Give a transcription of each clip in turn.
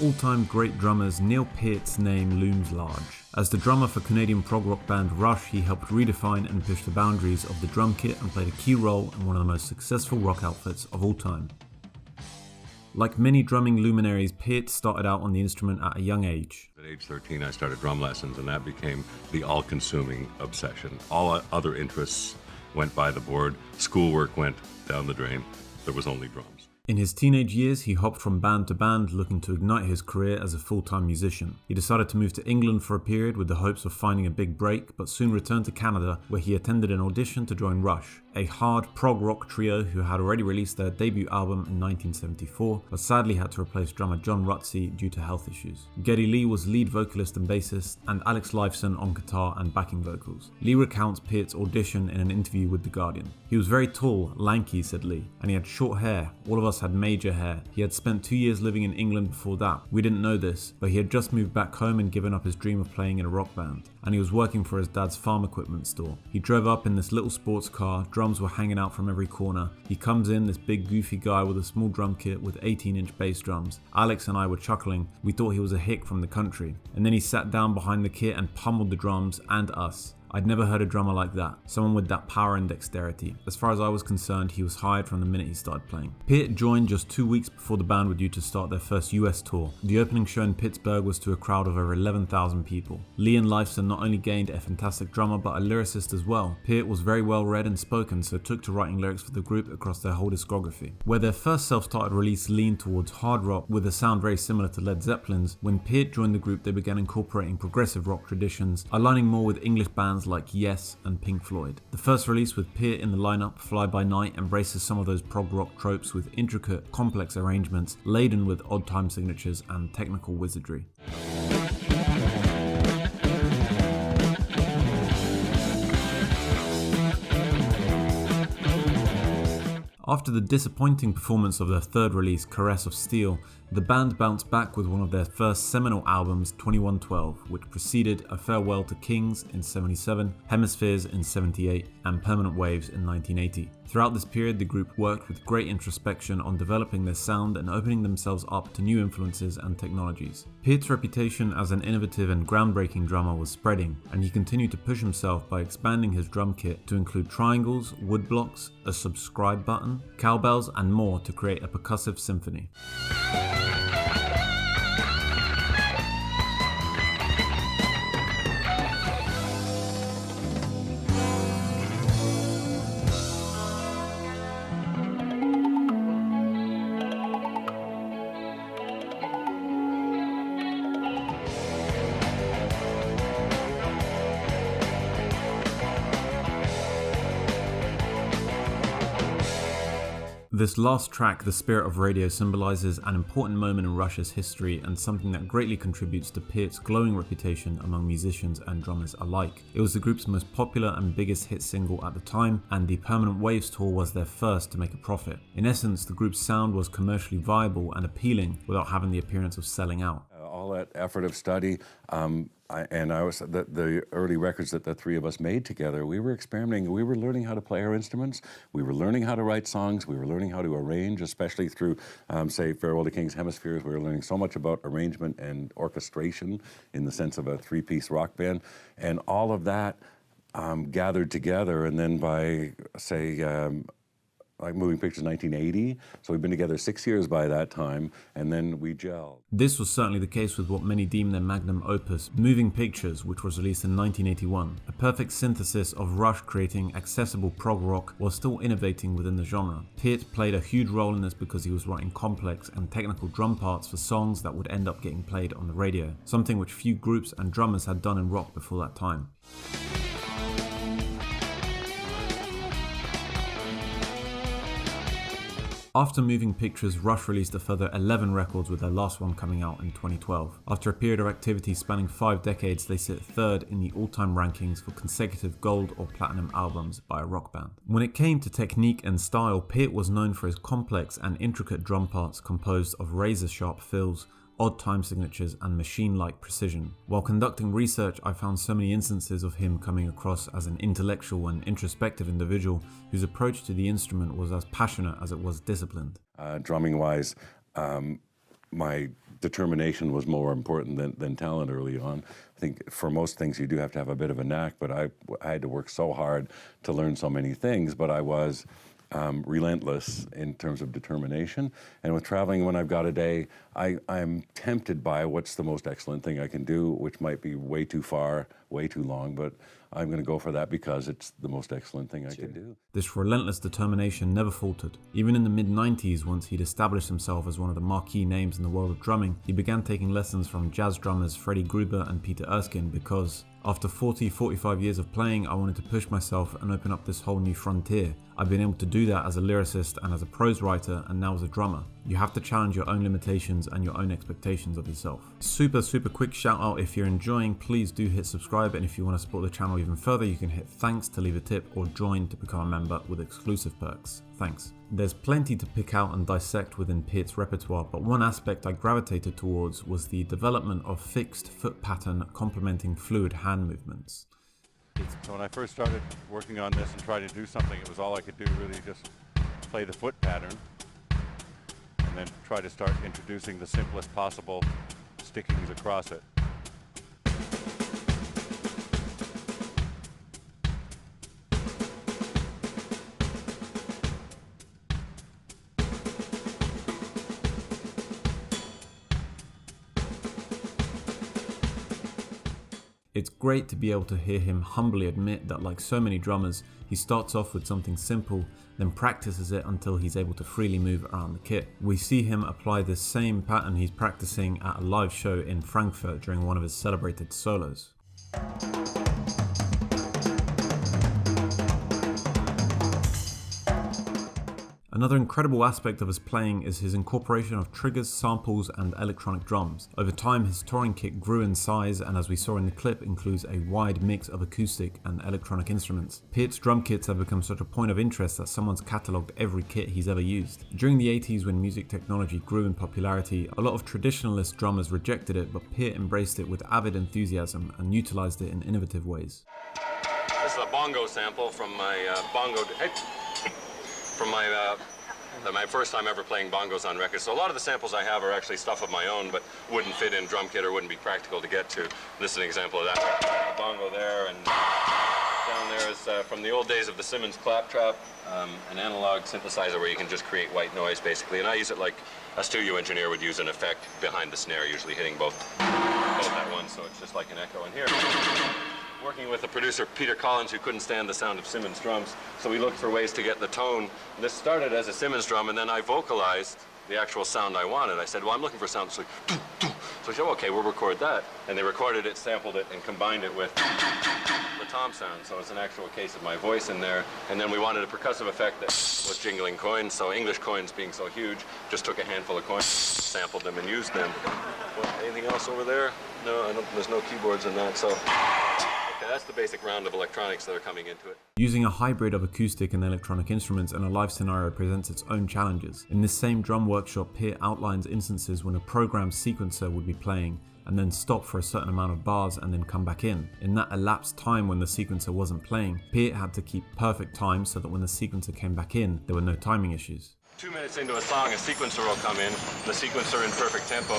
All-time great drummers Neil Peart's name looms large. As the drummer for Canadian prog rock band Rush, he helped redefine and push the boundaries of the drum kit and played a key role in one of the most successful rock outfits of all time. Like many drumming luminaries, Peart started out on the instrument at a young age. At age 13, I started drum lessons, and that became the all-consuming obsession. All other interests went by the board. Schoolwork went down the drain. There was only drums. In his teenage years, he hopped from band to band looking to ignite his career as a full-time musician. He decided to move to England for a period with the hopes of finding a big break, but soon returned to Canada where he attended an audition to join Rush, a hard prog rock trio who had already released their debut album in 1974, but sadly had to replace drummer John Rutsey due to health issues. Geddy Lee was lead vocalist and bassist, and Alex Lifeson on guitar and backing vocals. Lee recounts Peart's audition in an interview with The Guardian. "He was very tall, lanky," said Lee, "and he had short hair. All of us had major hair. He had spent 2 years living in England before that. We didn't know this, but he had just moved back home and given up his dream of playing in a rock band. And he was working for his dad's farm equipment store. He drove up in this little sports car, drums were hanging out from every corner. He comes in, this big goofy guy with a small drum kit with 18-inch bass drums. Alex and I were chuckling. We thought he was a hick from the country. And then he sat down behind the kit and pummeled the drums and us. I'd never heard a drummer like that, someone with that power and dexterity. As far as I was concerned, he was hired from the minute he started playing." Peart joined just 2 weeks before the band were due to start their first US tour. The opening show in Pittsburgh was to a crowd of over 11,000 people. Lee and Lifeson not only gained a fantastic drummer but a lyricist as well. Peart was very well read and spoken, so took to writing lyrics for the group across their whole discography. Where their first self-titled release leaned towards hard rock with a sound very similar to Led Zeppelin's, when Peart joined the group they began incorporating progressive rock traditions, aligning more with English bands like Yes and Pink Floyd. The first release with Peart in the lineup, Fly By Night, embraces some of those prog rock tropes with intricate, complex arrangements laden with odd time signatures and technical wizardry. After the disappointing performance of their third release, Caress of Steel, the band bounced back with one of their first seminal albums, 2112, which preceded A Farewell to Kings in 77, Hemispheres in 78, and Permanent Waves in 1980. Throughout this period, the group worked with great introspection on developing their sound and opening themselves up to new influences and technologies. Peart's reputation as an innovative and groundbreaking drummer was spreading, and he continued to push himself by expanding his drum kit to include triangles, wood blocks, a subscribe button, cowbells, and more to create a percussive symphony. This last track, The Spirit of Radio, symbolizes an important moment in Rush's history and something that greatly contributes to Peart's glowing reputation among musicians and drummers alike. It was the group's most popular and biggest hit single at the time, and the Permanent Waves tour was their first to make a profit. In essence, the group's sound was commercially viable and appealing without having the appearance of selling out. All that effort of study, the early records that the three of us made together, we were experimenting. We were learning how to play our instruments. We were learning how to write songs. We were learning how to arrange, especially through, say, Farewell to Kings, Hemispheres. We were learning so much about arrangement and orchestration in the sense of a three-piece rock band. And all of that gathered together, and then by, say, like Moving Pictures 1980, so we've been together 6 years by that time, and then we gelled. This was certainly the case with what many deem their magnum opus, Moving Pictures, which was released in 1981. A perfect synthesis of Rush creating accessible prog rock while still innovating within the genre. Peart played a huge role in this because he was writing complex and technical drum parts for songs that would end up getting played on the radio, something which few groups and drummers had done in rock before that time. After Moving Pictures, Rush released a further 11 records, with their last one coming out in 2012. After a period of activity spanning 5 decades, they sit third in the all-time rankings for consecutive gold or platinum albums by a rock band. When it came to technique and style, Peart was known for his complex and intricate drum parts composed of razor-sharp fills, odd time signatures, and machine-like precision. While conducting research, I found so many instances of him coming across as an intellectual and introspective individual whose approach to the instrument was as passionate as it was disciplined. Drumming-wise, my determination was more important than talent early on. I think for most things you do have to have a bit of a knack, but I had to work so hard to learn so many things, but I was relentless in terms of determination. And with traveling, when I've got a day, I'm tempted by what's the most excellent thing I can do, which might be way too far, way too long, but I'm going to go for that because it's the most excellent thing I can do. This relentless determination never faltered. Even in the mid-90s, once he'd established himself as one of the marquee names in the world of drumming, he began taking lessons from jazz drummers Freddie Gruber and Peter Erskine because, after 45 years of playing, I wanted to push myself and open up this whole new frontier. I've been able to do that as a lyricist and as a prose writer and now as a drummer. You have to challenge your own limitations and your own expectations of yourself. Super quick shout out, if you're enjoying, please do hit subscribe, and if you want to support the channel even further, you can hit thanks to leave a tip or join to become a member with exclusive perks. Thanks. There's plenty to pick out and dissect within Peart's repertoire, but one aspect I gravitated towards was the development of fixed foot pattern complementing fluid hand movements. So when I first started working on this and tried to do something, it was all I could do, really just play the foot pattern and then try to start introducing the simplest possible stickings across it. It's great to be able to hear him humbly admit that, like so many drummers, he starts off with something simple, then practices it until he's able to freely move around the kit. We see him apply this same pattern he's practicing at a live show in Frankfurt during one of his celebrated solos. Another incredible aspect of his playing is his incorporation of triggers, samples, and electronic drums. Over time, his touring kit grew in size, and as we saw in the clip, includes a wide mix of acoustic and electronic instruments. Peart's drum kits have become such a point of interest that someone's catalogued every kit he's ever used. During the 80s, when music technology grew in popularity, a lot of traditionalist drummers rejected it, but Peart embraced it with avid enthusiasm and utilized it in innovative ways. This is a bongo sample from my my first time ever playing bongos on records. So a lot of the samples I have are actually stuff of my own, but wouldn't fit in drum kit or wouldn't be practical to get to. This is an example of that. A bongo there, and down there is from the old days of the Simmons claptrap, an analog synthesizer where you can just create white noise basically. And I use it like a studio engineer would use an effect behind the snare, usually hitting both at once, so it's just like an echo in here. Working with the producer Peter Collins, who couldn't stand the sound of Simmons drums, so we looked for ways to get the tone. This started as a Simmons drum, and then I vocalized the actual sound I wanted. I said, well, I'm looking for sound. So he said, okay, we'll record that. And they recorded it, sampled it, and combined it with the tom sound. So it's an actual case of my voice in there. And then we wanted a percussive effect that was jingling coins. So English coins being so huge, just took a handful of coins, sampled them, and used them. Well, anything else over there? No, there's no keyboards in that. So okay, that's the basic round of electronics that are coming into it. Using a hybrid of acoustic and electronic instruments in a live scenario presents its own challenges. In this same drum workshop, Peart outlines instances when a programmed sequencer would be playing and then stop for a certain amount of bars and then come back in. In that elapsed time when the sequencer wasn't playing, Peart had to keep perfect time so that when the sequencer came back in, there were no timing issues. 2 minutes into a song, a sequencer will come in, the sequencer in perfect tempo,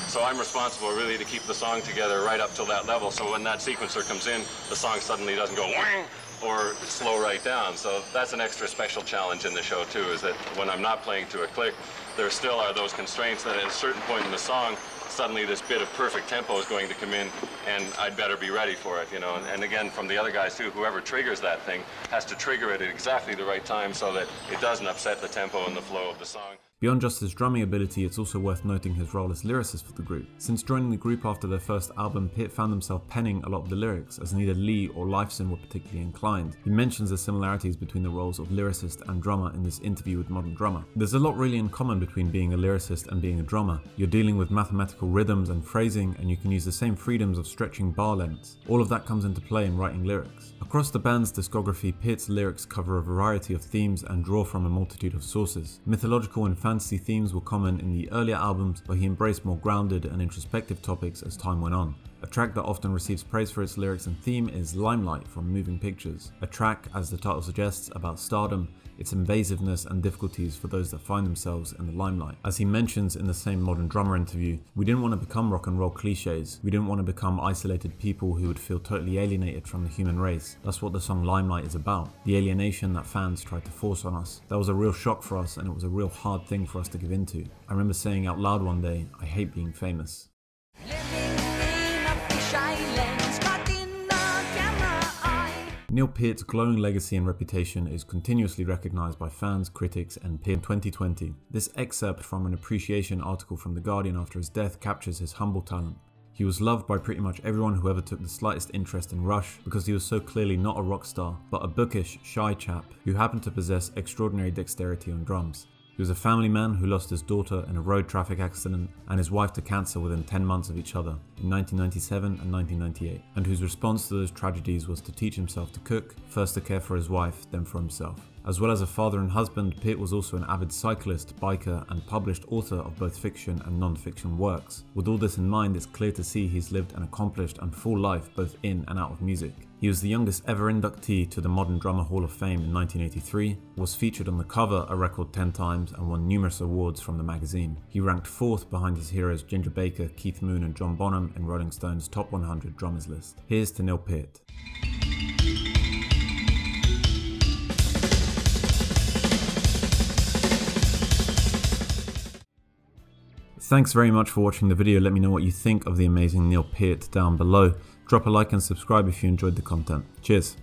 so I'm responsible really to keep the song together right up till that level, so when that sequencer comes in, the song suddenly doesn't go whang or slow right down. So that's an extra special challenge in the show too, is that when I'm not playing to a click, there still are those constraints that at a certain point in the song, suddenly this bit of perfect tempo is going to come in, and I'd better be ready for it, you know. And again, from the other guys too, whoever triggers that thing has to trigger it at exactly the right time so that it doesn't upset the tempo and the flow of the song. Beyond just his drumming ability, it's also worth noting his role as lyricist for the group. Since joining the group after their first album, Peart found himself penning a lot of the lyrics, as neither Lee or Lifeson were particularly inclined. He mentions the similarities between the roles of lyricist and drummer in this interview with Modern Drummer. There's a lot really in common between being a lyricist and being a drummer. You're dealing with mathematical rhythms and phrasing, and you can use the same freedoms of stretching bar lengths. All of that comes into play in writing lyrics. Across the band's discography, Peart's lyrics cover a variety of themes and draw from a multitude of sources. Mythological and fantasy themes were common in the earlier albums, but he embraced more grounded and introspective topics as time went on. A track that often receives praise for its lyrics and theme is Limelight from Moving Pictures, a track, as the title suggests, about stardom, its invasiveness and difficulties for those that find themselves in the limelight. As he mentions in the same Modern Drummer interview, we didn't want to become rock and roll cliches. We didn't want to become isolated people who would feel totally alienated from the human race. That's what the song Limelight is about. The alienation that fans tried to force on us. That was a real shock for us, and it was a real hard thing for us to give into. I remember saying out loud one day, I hate being famous. Neil Peart's glowing legacy and reputation is continuously recognised by fans, critics and peers. In 2020, this excerpt from an appreciation article from The Guardian after his death captures his humble talent. He was loved by pretty much everyone who ever took the slightest interest in Rush because he was so clearly not a rock star, but a bookish, shy chap who happened to possess extraordinary dexterity on drums. He was a family man who lost his daughter in a road traffic accident and his wife to cancer within 10 months of each other in 1997 and 1998, and whose response to those tragedies was to teach himself to cook, first to care for his wife, then for himself. As well as a father and husband, Peart was also an avid cyclist, biker, and published author of both fiction and non-fiction works. With all this in mind, it's clear to see he's lived an accomplished and full life both in and out of music. He was the youngest ever inductee to the Modern Drummer Hall of Fame in 1983, was featured on the cover a record 10 times, and won numerous awards from the magazine. He ranked 4th behind his heroes Ginger Baker, Keith Moon, and John Bonham in Rolling Stone's Top 100 Drummers list. Here's to Neil Peart. Thanks very much for watching the video. Let me know what you think of the amazing Neil Peart down below. Drop a like and subscribe if you enjoyed the content. Cheers.